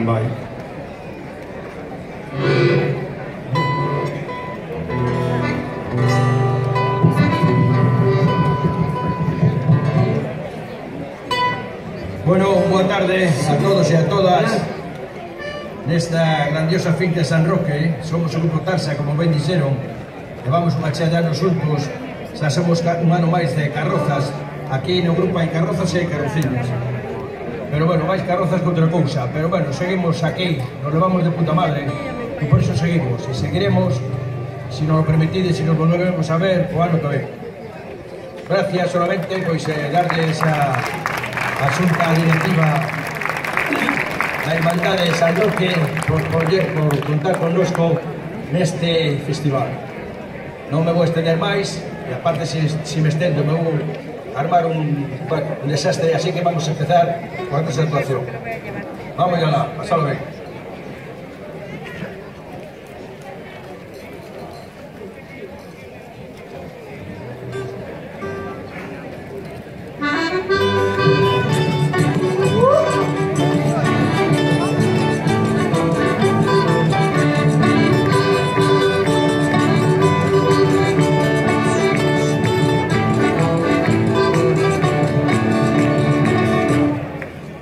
mountain bike. Bueno, boa tarde a todos e a todas nesta grandiosa finca de San Roque. Somos o Grupo Tarsa, como ben dixeron, e vamos unha chea de anos xuntos. Xa somos un ano máis de carrozas. Aquí no grupo hai carrozas e carrocinas, pero bueno, máis carrozas que outra cousa. Pero bueno, seguimos aquí, nos levamos de puta madre e por iso seguimos e seguiremos, se nos lo permitides, se nos volveremos a ver o ano que ven. Gracias solamente, pois, darles a xunta directiva da Irmandade de San Roque por contar connosco neste festival. Non me vou estender máis, e aparte se me estendo me vou armar un desastre, así que vamos a empezar con esta actuación. Vamos ya, pasalo ben.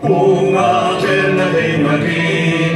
Una cena de Madrid.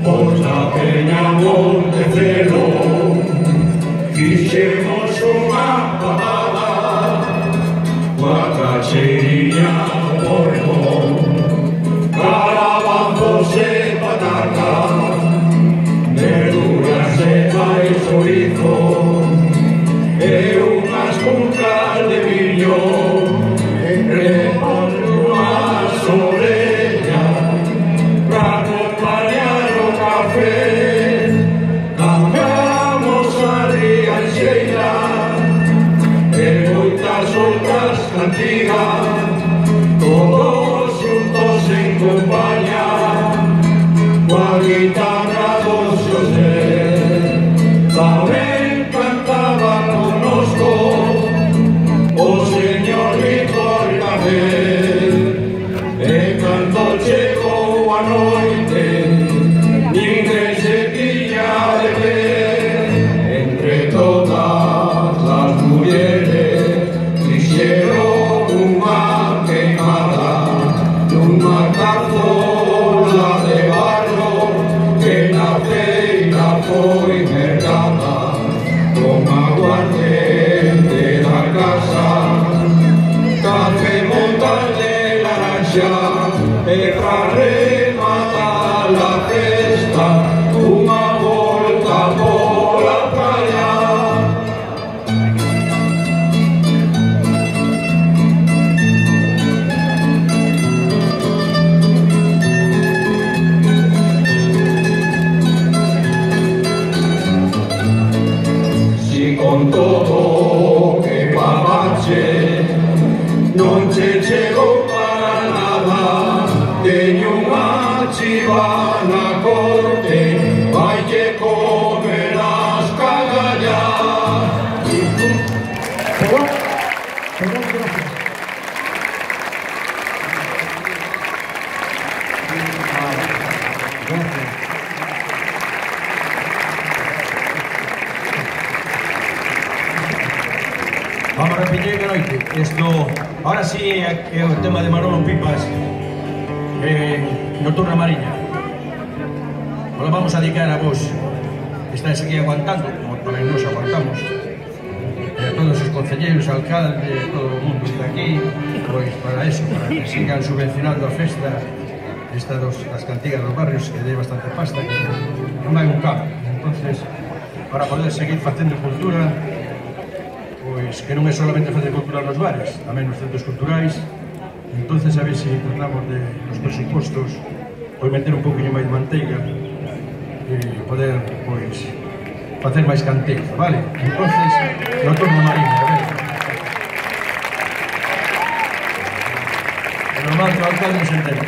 Poza peña Montecelo, fixemos unha parada, coa cacheiriña ao porco, garabazos e patatas, verduras e máis chorizo, e unhas cuncas de viño, repos unhas orellas, pra acompañar o café. Cambiamos a rianxeira e moitas outras cantigas, todos xuntos en compañía, coa guitarra do Xosé. Tamén cantaba connosco o señor Víctor Café, e cando chegou a noite ninguén se tiña de ver. Entre todas as mulleres fixeron unha queimada nunha cazola de barro que na feira foi mercada con aguardente da casa, café, montas de laranxa e pra rematar a festa unha volta pola praia. Si con todo que pagache non che chegou para nada, teño unha chiva na corte, vaille comer as cagallas. Perdón, gracias. Gracias. Vamos a repetir que noite. Esto, ahora sí é o tema de Manolo Pipas, Nocturna Mariña. Os vamos a dedicar a vos, que estáis aquí aguantando, como tamén nos aguantamos, e a todos os concelleiros, alcaldes, todo o mundo que está aquí, pois para eso, para que sigan subvencionando a festa esta das cantigas dos barrios, que dé bastante pasta, que non hai un cambio. Entonces, para poder seguir facendo cultura, pois que non é solamente facer cultura nos bares, tamén nos centros culturais. Entonces a ver se tratamos de nos presupostos pois meter un poquinho máis de manteiga e poder pois facer máis canteiro, vale? Entonces, Nocturna Mariña, a ver. É normal que o alcalde non se entere.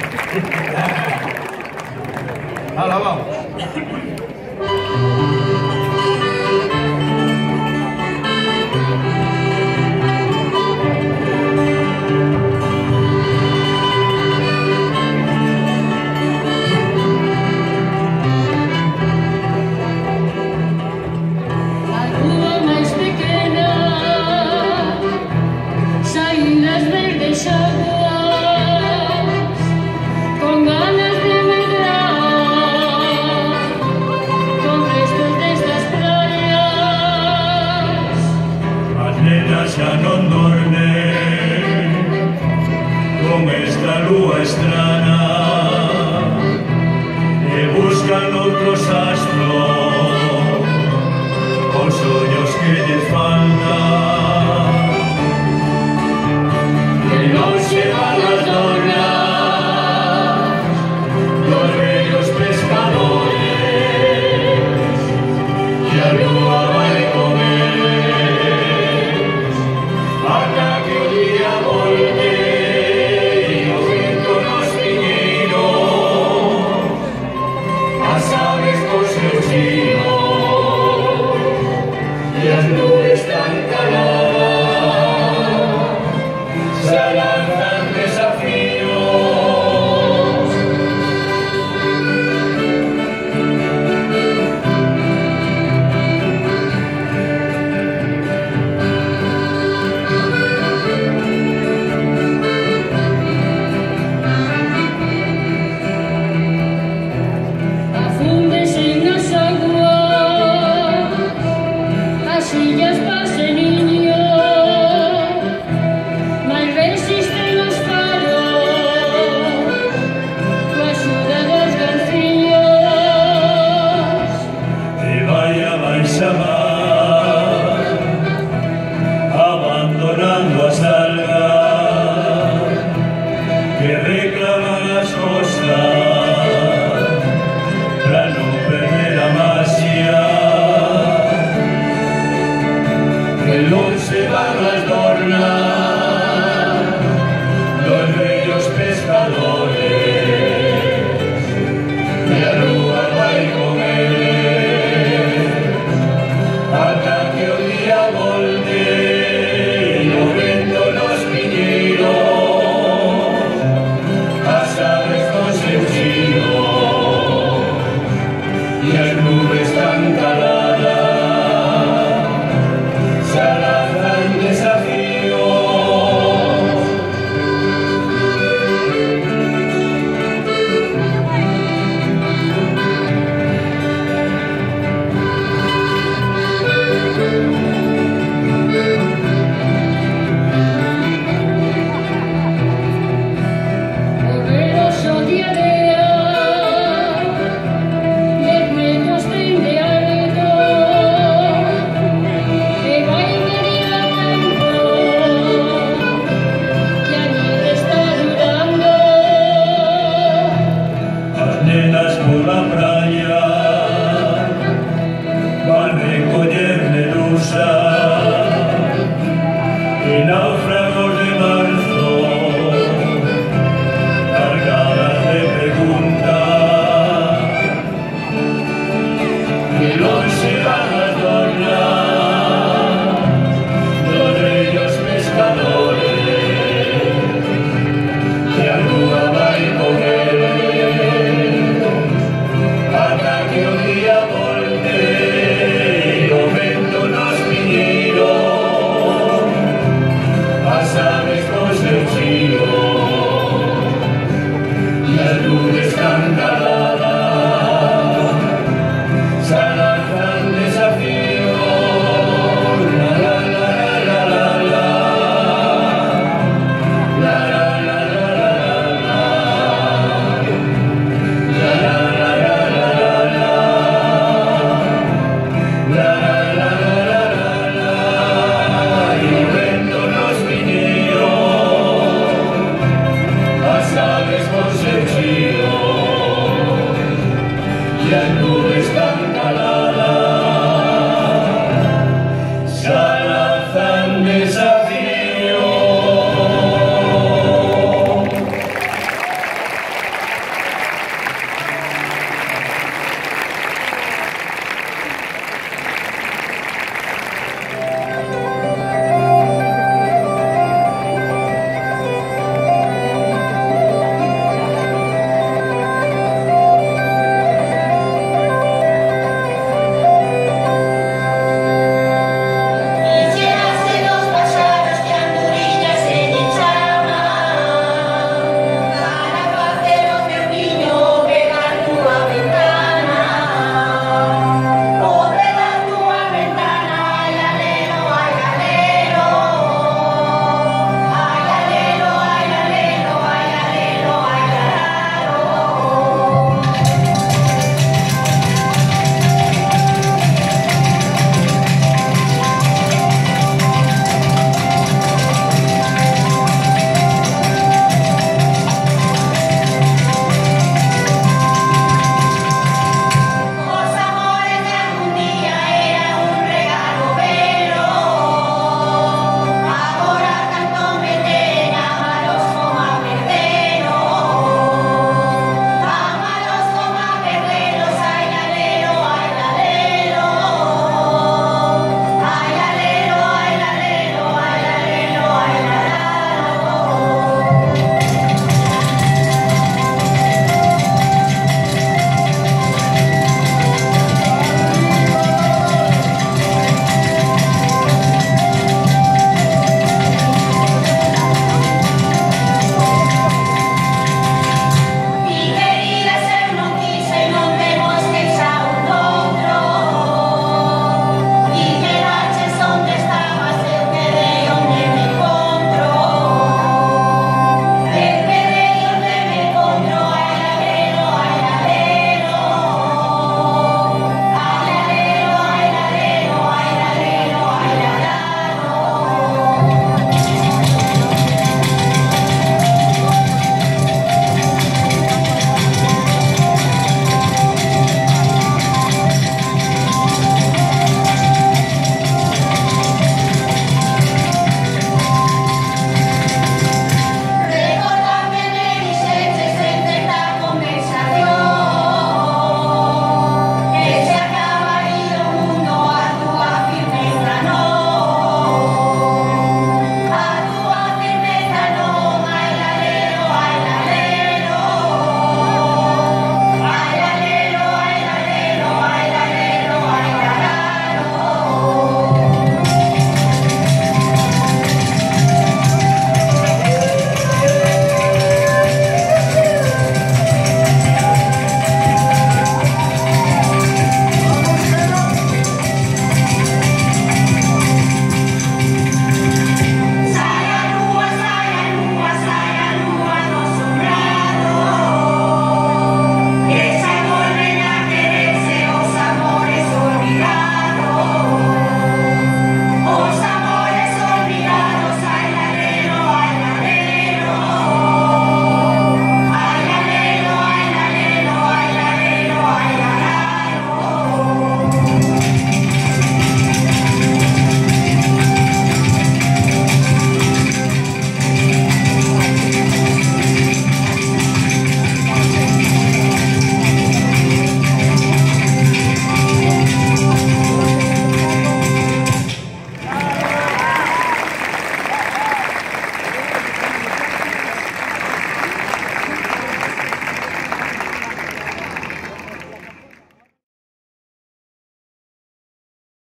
Ala, vamos. Xa non dormen con esta lúa estrana e buscan outros astros os ollos que lles faltan, que non se van as dornas dos vellos pescadores e a lúa vai comer ata que o día volve e o vento nos piñeiros, as aves cos seus hilos e as nubes tan y las nubes tan caladas se abrazan desafíos. Por la playa van a recoger medusa y náufragos de marzo cargadas de preguntas y los se van a tornar los bellos pescadores que a luna va a coger. Que un día volte y aumento nos vinieron a sabes cosechío y las nubes tan caladas se lanzan desafíos. La la la la la la la la la yeah.